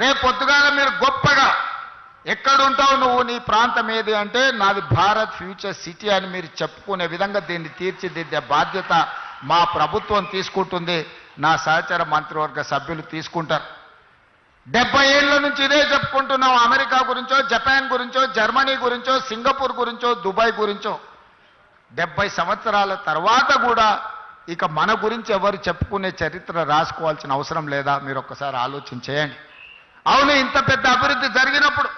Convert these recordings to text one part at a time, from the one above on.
రేపు పొద్దుగాల మీరు గొప్పగా ఎక్కడుంటావు నువ్వు, నీ ప్రాంతం ఏది అంటే నాది భారత్ ఫ్యూచర్ సిటీ అని మీరు చెప్పుకునే విధంగా దీన్ని తీర్చిదిద్దే బాధ్యత మా ప్రభుత్వం తీసుకుంటుంది, నా సహచర మంత్రివర్గ సభ్యులు తీసుకుంటారు. 70 ఏళ్ల నుంచి ఇదే చెప్పుకుంటున్నాం. అమెరికా గురించో, జపాన్ గురించో, జర్మనీ గురించో, సింగపూర్ గురించో, దుబాయ్ గురించో 70 సంవత్సరాల తర్వాత కూడా ఇక మన గురించి ఎవరు చెప్పుకునే చరిత్ర రాసుకోవాల్సిన అవసరం లేదా? మీరు ఒక్కసారి ఆలోచన చేయండి. అవును, ఇంత పెద్ద అభివృద్ధి జరిగినప్పుడు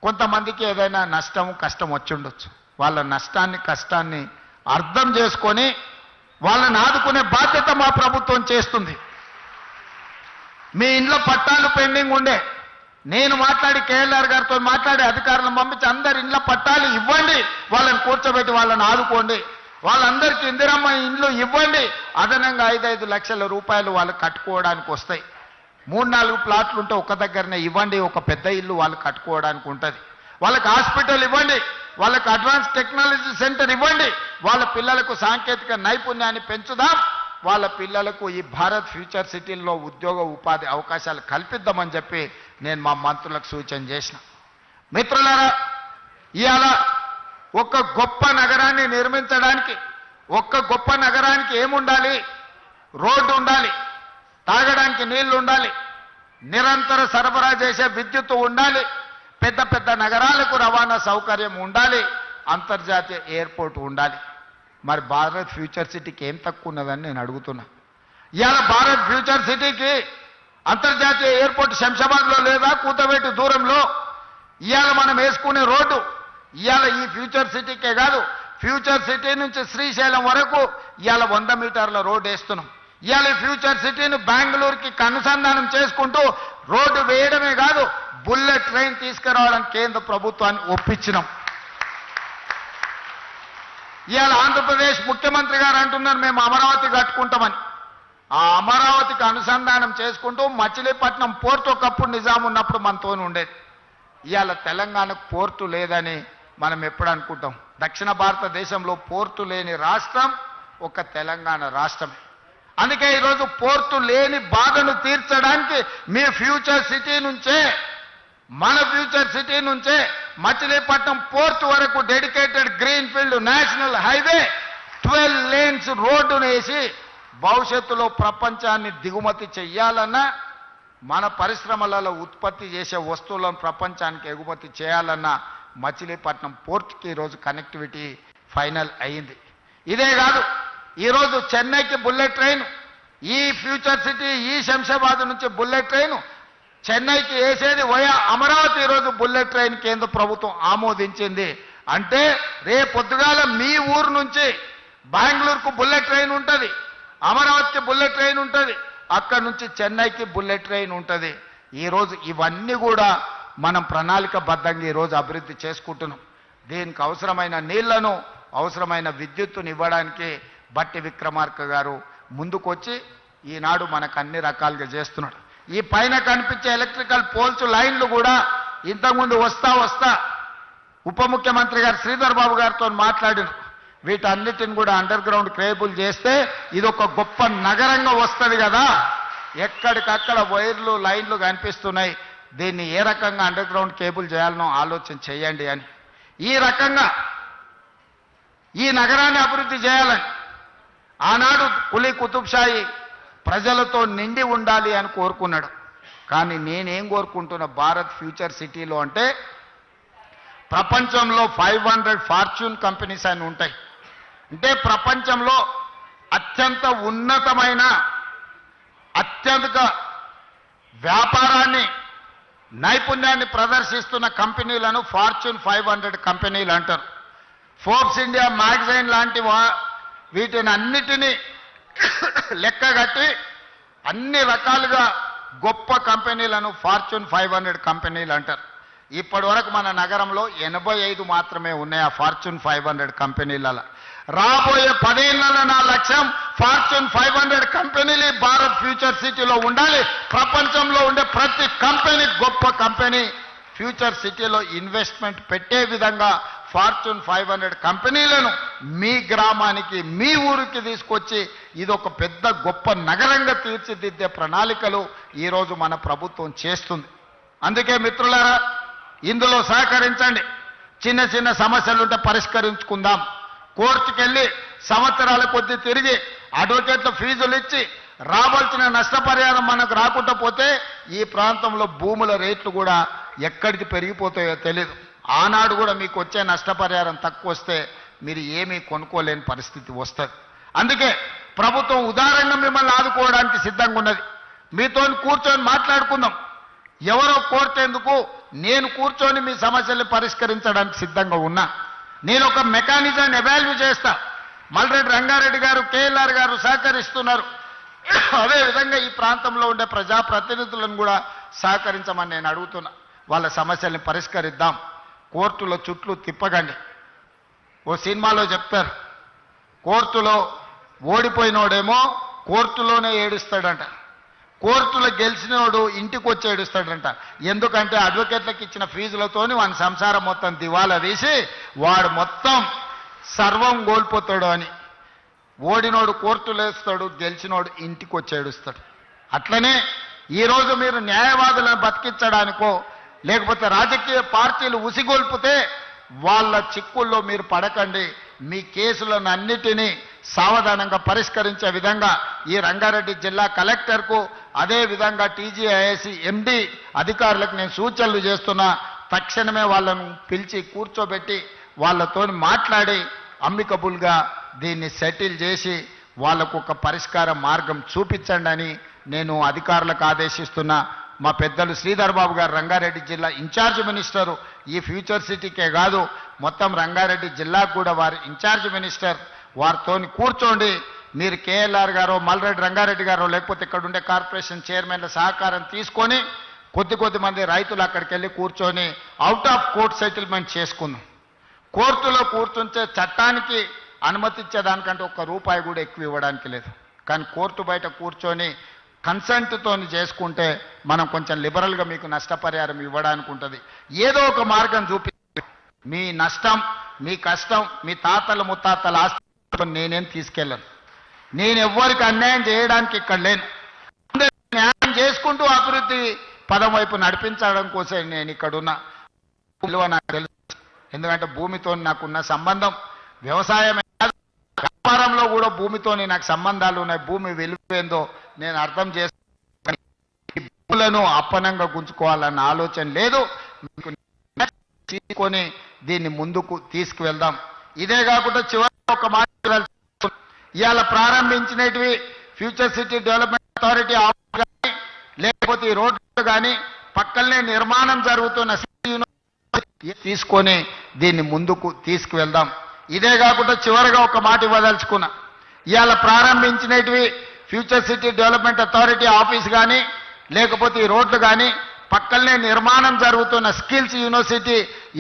కొంతమందికి ఏదైనా నష్టం కష్టం వచ్చి ఉండొచ్చు. వాళ్ళ నష్టాన్ని కష్టాన్ని అర్థం చేసుకొని వాళ్ళని ఆదుకునే బాధ్యత మా ప్రభుత్వం చేస్తుంది. మీ ఇంట్లో పట్టాలు పెండింగ్ ఉండే, నేను మాట్లాడి కేఎల్ఆర్ గారితో మాట్లాడి అధికారులను పంపించి అందరి ఇంట్లో పట్టాలు ఇవ్వండి, వాళ్ళని కూర్చోబెట్టి వాళ్ళని ఆదుకోండి, వాళ్ళందరికీ ఇందిరమ్మ ఇండ్లు ఇవ్వండి, అదనంగా 5-5 లక్షల రూపాయలు వాళ్ళు కట్టుకోవడానికి వస్తాయి. 3-4 ప్లాట్లు ఉంటే ఒక దగ్గరనే ఇవ్వండి, ఒక పెద్ద ఇల్లు వాళ్ళు కట్టుకోవడానికి ఉంటుంది. వాళ్ళకి హాస్పిటల్ ఇవ్వండి, వాళ్ళకి అడ్వాన్స్ టెక్నాలజీ సెంటర్ ఇవ్వండి, వాళ్ళ పిల్లలకు సాంకేతిక నైపుణ్యాన్ని పెంచుదాం, వాళ్ళ పిల్లలకు ఈ భారత్ ఫ్యూచర్ సిటీల్లో ఉద్యోగ ఉపాధి అవకాశాలు కల్పిద్దామని చెప్పి నేను మా మంత్రులకు సూచన చేసిన. మిత్రులారా, ఇవాళ ఒక గొప్ప నగరాన్ని నిర్మించడానికి, ఒక్క గొప్ప నగరానికి ఏముండాలి? రోడ్డు ఉండాలి, తాగడానికి నీళ్లు ఉండాలి, నిరంతర సరఫరా చేసే విద్యుత్తు ఉండాలి, పెద్ద పెద్ద నగరాలకు రవాణా సౌకర్యం ఉండాలి, అంతర్జాతీయ ఎయిర్పోర్ట్ ఉండాలి. మరి భారత్ ఫ్యూచర్ సిటీకి ఏం తక్కువ ఉన్నదని నేను అడుగుతున్నా. ఇవాళ భారత్ ఫ్యూచర్ సిటీకి అంతర్జాతీయ ఎయిర్పోర్ట్ శంషాబాద్లో లేదా? కూతవేటు దూరంలో. ఇవాళ మనం వేసుకునే రోడ్డు ఇవాళ ఈ ఫ్యూచర్ సిటీకే కాదు, ఫ్యూచర్ సిటీ నుంచి శ్రీశైలం వరకు ఇవాళ 100 మీటర్ల రోడ్డు వేస్తున్నాం. ఇవాళ ఫ్యూచర్ సిటీని బెంగళూరుకి అనుసంధానం చేసుకుంటూ రోడ్డు వేయడమే కాదు, బుల్లెట్ ట్రైన్ తీసుకురావడానికి కేంద్ర ప్రభుత్వాన్ని ఒప్పించినాం. ఇవాళ ఆంధ్రప్రదేశ్ ముఖ్యమంత్రి గారు అంటున్నారు మేము అమరావతి కట్టుకుంటామని. ఆ అమరావతికి అనుసంధానం చేసుకుంటూ మచిలీపట్నం పోర్టు ఒకప్పుడు నిజాం ఉన్నప్పుడు మనతో ఉండేది. ఇవాళ తెలంగాణకు పోర్టు లేదని మనం ఎప్పుడు అనుకుంటాం. దక్షిణ భారతదేశంలో పోర్టు లేని రాష్ట్రం ఒక తెలంగాణ రాష్ట్రమే. అందుకే ఈరోజు పోర్టు లేని బాధను తీర్చడానికి మీ ఫ్యూచర్ సిటీ నుంచే, మన ఫ్యూచర్ సిటీ నుంచే మచిలీపట్నం పోర్టు వరకు dedicated green field national highway 12 lanes రోడ్డును వేసి భవిష్యత్తులో ప్రపంచాన్ని దిగుమతి చెయ్యాలన్నా, మన పరిశ్రమలలో ఉత్పత్తి చేసే వస్తువులను ప్రపంచానికి ఎగుమతి చేయాలన్నా మచిలీపట్నం పోర్టుకి ఈరోజు కనెక్టివిటీ ఫైనల్ అయింది. ఇదే కాదు, ఈరోజు చెన్నైకి బుల్లెట్ ట్రైన్, ఈ ఫ్యూచర్ సిటీ ఈ శంషాబాద్ నుంచి బుల్లెట్ ట్రైన్ చెన్నైకి వేసేది వయా అమరావతి. ఈరోజు బుల్లెట్ ట్రైన్ కేంద్ర ప్రభుత్వం ఆమోదించింది. అంటే రేపొద్దుగాల మీ ఊరు నుంచి బెంగళూరుకు బుల్లెట్ ట్రైన్ ఉంటుంది, అమరావతికి బుల్లెట్ ట్రైన్ ఉంటుంది, అక్కడి నుంచి చెన్నైకి బుల్లెట్ ట్రైన్ ఉంటుంది. ఈరోజు ఇవన్నీ కూడా మనం ప్రణాళికబద్ధంగా ఈరోజు అభివృద్ధి చేసుకుంటున్నాం. దీనికి అవసరమైన నీళ్లను, అవసరమైన విద్యుత్తును ఇవ్వడానికి బట్టి విక్రమార్క గారు ముందుకొచ్చి ఈనాడు మనకు అన్ని రకాలుగా చేస్తున్నాడు. ఈ పైన కనిపించే ఎలక్ట్రికల్ పోల్స్ లైన్లు కూడా ఇంతకుముందు వస్తా ఉప ముఖ్యమంత్రి గారు శ్రీధర్ బాబు గారితో మాట్లాడిన వీటన్నిటిని కూడా అండర్ గ్రౌండ్ కేబుల్ చేస్తే ఇది ఒక గొప్ప నగరంగా వస్తుంది కదా. ఎక్కడికక్కడ వైర్లు లైన్లు కనిపిస్తున్నాయి, దీన్ని ఏ రకంగా అండర్ గ్రౌండ్ కేబుల్ చేయాలనో ఆలోచన చేయండి అని. ఈ రకంగా ఈ నగరాన్ని అభివృద్ధి చేయాలని ఆనాడు కులీ కుతుబ్షాయి ప్రజలతో నిండి ఉండాలి అని కోరుకున్నాడు. కానీ నేనేం కోరుకుంటున్నా భారత్ ఫ్యూచర్ సిటీలో అంటే ప్రపంచంలో 500 ఫార్చ్యూన్ కంపెనీస్ అని ఉంటాయి. అంటే ప్రపంచంలో అత్యంత ఉన్నతమైన అత్యధిక వ్యాపారాన్ని నైపుణ్యాన్ని ప్రదర్శిస్తున్న కంపెనీలను ఫార్చ్యూన్ 500 కంపెనీలు అంటారు. ఫోర్బ్స్ ఇండియా మ్యాగజైన్ లాంటి వీటిని అన్నిటినీ లెక్కగట్టి అన్ని రకాలుగా గొప్ప కంపెనీలను ఫార్చ్యూన్ 500 కంపెనీలు అంటారు. ఇప్పటి వరకు మన నగరంలో 85 మాత్రమే ఉన్నాయి ఆ ఫార్చ్యూన్ 500 కంపెనీలలో. రాబోయే 10 ఏళ్లలో నా లక్ష్యం ఫార్చ్యూన్ 500 కంపెనీలు భారత్ ఫ్యూచర్ సిటీలో ఉండాలి. ప్రపంచంలో ఉండే ప్రతి కంపెనీ, గొప్ప కంపెనీ ఫ్యూచర్ సిటీలో ఇన్వెస్ట్మెంట్ పెట్టే విధంగా ఫార్చ్యూన్ 500 కంపెనీలను మీ గ్రామానికి మీ ఊరికి తీసుకొచ్చి ఇది ఒక పెద్ద గొప్ప నగరంగా తీర్చిదిద్దే ప్రణాళికలు ఈరోజు మన ప్రభుత్వం చేస్తుంది. అందుకే మిత్రులారా, ఇందులో సహకరించండి. చిన్న చిన్న సమస్యలుంటే పరిష్కరించుకుందాం. కోర్టుకెళ్ళి సంవత్సరాల కొద్దీ తిరిగి అడ్వకేట్ల ఫీజులు ఇచ్చి రావాల్సిన నష్టపరిహారం మనకు రాకుండా పోతే ఈ ప్రాంతంలో భూముల రేట్లు కూడా ఎక్కడికి పెరిగిపోతాయో తెలియదు. ఆనాడు కూడా మీకు వచ్చే నష్టపరిహారం తక్కువ వస్తే మీరు ఏమీ కొనుక్కోలేని పరిస్థితి వస్తుంది. అందుకే ప్రభుత్వం ఉదారంగా మిమ్మల్ని ఆదుకోవడానికి సిద్ధంగా ఉన్నది. మీతో కూర్చొని మాట్లాడుకుందాం. ఎవరో కోర్టు ఎందుకు, నేను కూర్చొని మీ సమస్యల్ని పరిష్కరించడానికి సిద్ధంగా ఉన్నా. నేను ఒక మెకానిజాన్ని ఎవాల్యూ చేస్తా. మల్రెడ్డి రంగారెడ్డి గారు, కేఎల్ఆర్ గారు సహకరిస్తున్నారు. అదేవిధంగా ఈ ప్రాంతంలో ఉండే ప్రజాప్రతినిధులను కూడా సహకరించమని నేను అడుగుతున్నా. వాళ్ళ సమస్యల్ని పరిష్కరిద్దాం. కోర్టులో చుట్లు తిప్పగండి. ఓ సినిమాలో చెప్తారు, కోర్టులో ఓడిపోయినోడేమో కోర్టులోనే ఏడుస్తాడంట, కోర్టులో గెలిచినోడు ఇంటికి వచ్చి ఏడుస్తాడంట. ఎందుకంటే అడ్వకేట్లకు ఇచ్చిన ఫీజులతోని వాని సంసారం మొత్తం దివాలా తీసి వాడు మొత్తం సర్వం కోల్పోతాడు అని. ఓడినోడు కోర్టులో వేస్తాడు, గెలిచినోడు ఇంటికి వచ్చి ఏడుస్తాడు. అట్లనే ఈరోజు మీరు న్యాయవాదులను బతికించడానికో లేకపోతే రాజకీయ పార్టీలు ఉసిగొల్పితే వాళ్ళ చిక్కుల్లో మీరు పడకండి. మీ కేసులను అన్నిటినీ సావధానంగా పరిష్కరించే విధంగా ఈ రంగారెడ్డి జిల్లా కలెక్టర్కు, అదేవిధంగా టీజీఐఎస్సి ఎండి అధికారులకు నేను సూచనలు చేస్తున్నా. తక్షణమే వాళ్ళను పిలిచి కూర్చోబెట్టి వాళ్ళతో మాట్లాడి అమ్మికబుల్గా దీన్ని సెటిల్ చేసి వాళ్లకు ఒక పరిష్కార మార్గం చూపించండి అని నేను అధికారులకు ఆదేశిస్తున్నా. మా పెద్దలు శ్రీధర్ బాబు గారు, రంగారెడ్డి జిల్లా ఇన్ఛార్జ్ మినిస్టరు, ఈ ఫ్యూచర్ సిటీకే కాదు మొత్తం రంగారెడ్డి జిల్లాకు కూడా వారు ఇన్ఛార్జ్ మినిస్టర్. వారితో కూర్చోండి. మీరు కేఎల్ఆర్ గారో, మల్రెడ్డి రంగారెడ్డి గారో, లేకపోతే ఇక్కడ ఉండే కార్పొరేషన్ చైర్మన్ల సహకారం తీసుకొని కొద్ది మంది రైతులు అక్కడికి వెళ్ళి కూర్చొని అవుట్ ఆఫ్ కోర్ట్ సెటిల్మెంట్ చేసుకుందాం. కోర్టులో కూర్చుంటే చట్టానికి అనుమతించేదానికంటే ₹1 కూడా ఎక్కువ ఇవ్వడానికి లేదు. కానీ కోర్టు బయట కూర్చొని కన్సెంట్తో చేసుకుంటే మనం కొంచెం లిబరల్గా మీకు నష్టపరిహారం ఇవ్వడానికి ఉంటుంది. ఏదో ఒక మార్గం చూపి మీ నష్టం, మీ కష్టం, మీ తాతల ముత్తాతల ఆస్తి నేనేం తీసుకెళ్ళను. నేను ఎవ్వరికి అన్యాయం చేయడానికి ఇక్కడ లేను. న్యాయం చేసుకుంటూ అభివృద్ధి పదం వైపు నడిపించడం కోసం నేను ఇక్కడున్నా. విలువ నాకు తెలుసు. ఎందుకంటే భూమితో నాకున్న సంబంధం వ్యవసాయం, వ్యాపారంలో కూడా భూమితో నాకు సంబంధాలు ఉన్నాయి. భూమి విలువేందో నేను అర్థం చేసుకుని భూములను అప్పనంగా గుంజుకోవాలన్న ఆలోచన లేదు. తీసుకొని దీన్ని ముందుకు తీసుకువెళ్దాం. ఇదే కాకుండా చివరి ఒక మాట, ఇవాళ ప్రారంభించినవి future city development authority office కానీ లేకపోతే ఈ రోడ్లు కానీ పక్కనే నిర్మాణం జరుగుతున్న తీసుకొని దీన్ని ముందుకు తీసుకువెళ్దాం. ఇదే కాకుండా చివరిగా ఒక మాట ఇవ్వదలుచుకున్నా. ఇవాళ ప్రారంభించినవి future city development authority office కానీ లేకపోతే ఈ రోడ్లు కానీ పక్కనే నిర్మాణం జరుగుతున్న స్కిల్స్ యూనివర్సిటీ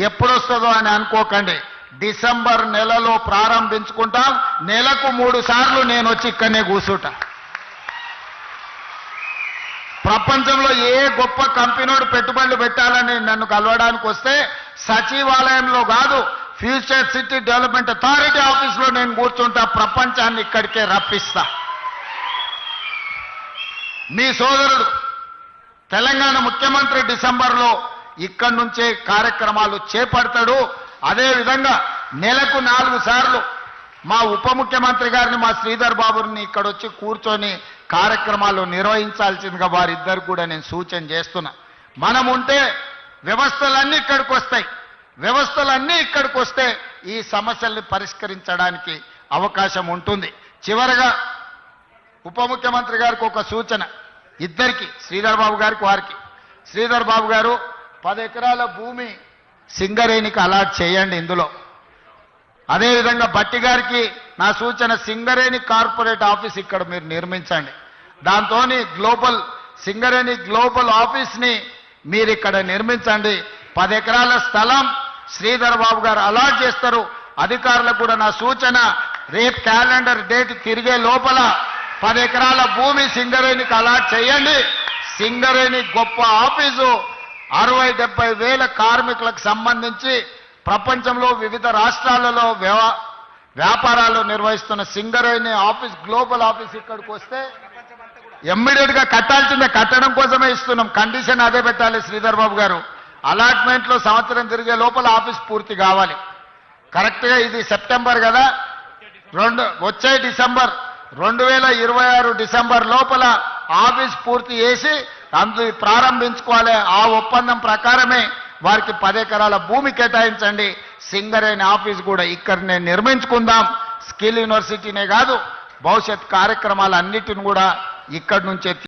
ఎప్పుడొస్తుందో అని అనుకోకండి. డిసెంబర్ నెలలో ప్రారంభించుకుంటాం. నెలకు 3 సార్లు నేను వచ్చి ఇక్కడనే కూర్చుంటా. ప్రపంచంలో ఏ గొప్ప కంపెనీడు పెట్టుబడులు పెట్టాలని నన్ను కలవడానికి వస్తే సచివాలయంలో కాదు, ఫ్యూచర్ సిటీ డెవలప్మెంట్ అథారిటీ ఆఫీస్లో నేను కూర్చుంటా. ప్రపంచాన్ని ఇక్కడికే రప్పిస్తా. మీ సోదరుడు తెలంగాణ ముఖ్యమంత్రి డిసెంబర్లో ఇక్కడి నుంచే కార్యక్రమాలు చేపడతాడు. అదేవిధంగా నెలకు 4 సార్లు మా ఉప ముఖ్యమంత్రి గారిని, మా శ్రీధర్ బాబుని ఇక్కడ వచ్చి కూర్చొని కార్యక్రమాలు నిర్వహించాల్సిందిగా వారిద్దరు కూడా నేను సూచన చేస్తున్నా. మనం ఉంటే వ్యవస్థలన్నీ ఇక్కడికి వస్తాయి. వ్యవస్థలన్నీ ఇక్కడికి వస్తే ఈ సమస్యల్ని పరిష్కరించడానికి అవకాశం ఉంటుంది. చివరగా ఉప ముఖ్యమంత్రి గారికి ఒక సూచన, ఇద్దరికి, శ్రీధర్ బాబు గారికి వారికి. శ్రీధర్ బాబు గారు 10 ఎకరాల భూమి సింగరేణికి అలాట్ చేయండి ఇందులో. అదేవిధంగా బట్టి గారికి నా సూచన, సింగరేణి కార్పొరేట్ ఆఫీస్ ఇక్కడ మీరు నిర్మించండి. దాంతో సింగరేణి గ్లోబల్ ఆఫీస్ని మీరు ఇక్కడ నిర్మించండి. 10 ఎకరాల స్థలం శ్రీధర్ బాబు గారు అలాట్ చేస్తారు. అధికారులకు కూడా నా సూచన, రేపు క్యాలెండర్ డేట్ తిరిగే లోపల 10 ఎకరాల భూమి సింగరేణికి అలాట్ చేయండి. సింగరేణి గొప్ప ఆఫీసు, 60-70 వేల కార్మికులకు సంబంధించి ప్రపంచంలో వివిధ రాష్ట్రాలలో వ్యాపారాలు నిర్వహిస్తున్న సింగరేణి ఆఫీస్, గ్లోబల్ ఆఫీస్ ఇక్కడికి వస్తే ఇమ్మీడియట్ గా కట్టాల్సిందే, కట్టడం కోసమే ఇస్తున్నాం. కండిషన్ అదే పెట్టాలి శ్రీధర్ బాబు గారు. అలాట్మెంట్లో సంవత్సరం తిరిగే లోపల ఆఫీస్ పూర్తి కావాలి. కరెక్ట్గా ఇది సెప్టెంబర్ కదా, వచ్చే డిసెంబర్ 2026 డిసెంబర్ లోపల ఆఫీస్ పూర్తి చేసి ప్రారంభించుకోవాలి. ఆ ఒప్పందం ప్రకారమే వారికి 10 ఎకరాల భూమి కేటాయించండి. సింగరేణి ఆఫీస్ కూడా ఇక్కడనే నిర్మించుకుందాం. స్కిల్ యూనివర్సిటీనే కాదు, భవిష్యత్ కార్యక్రమాలన్నిటిని కూడా ఇక్కడి నుంచే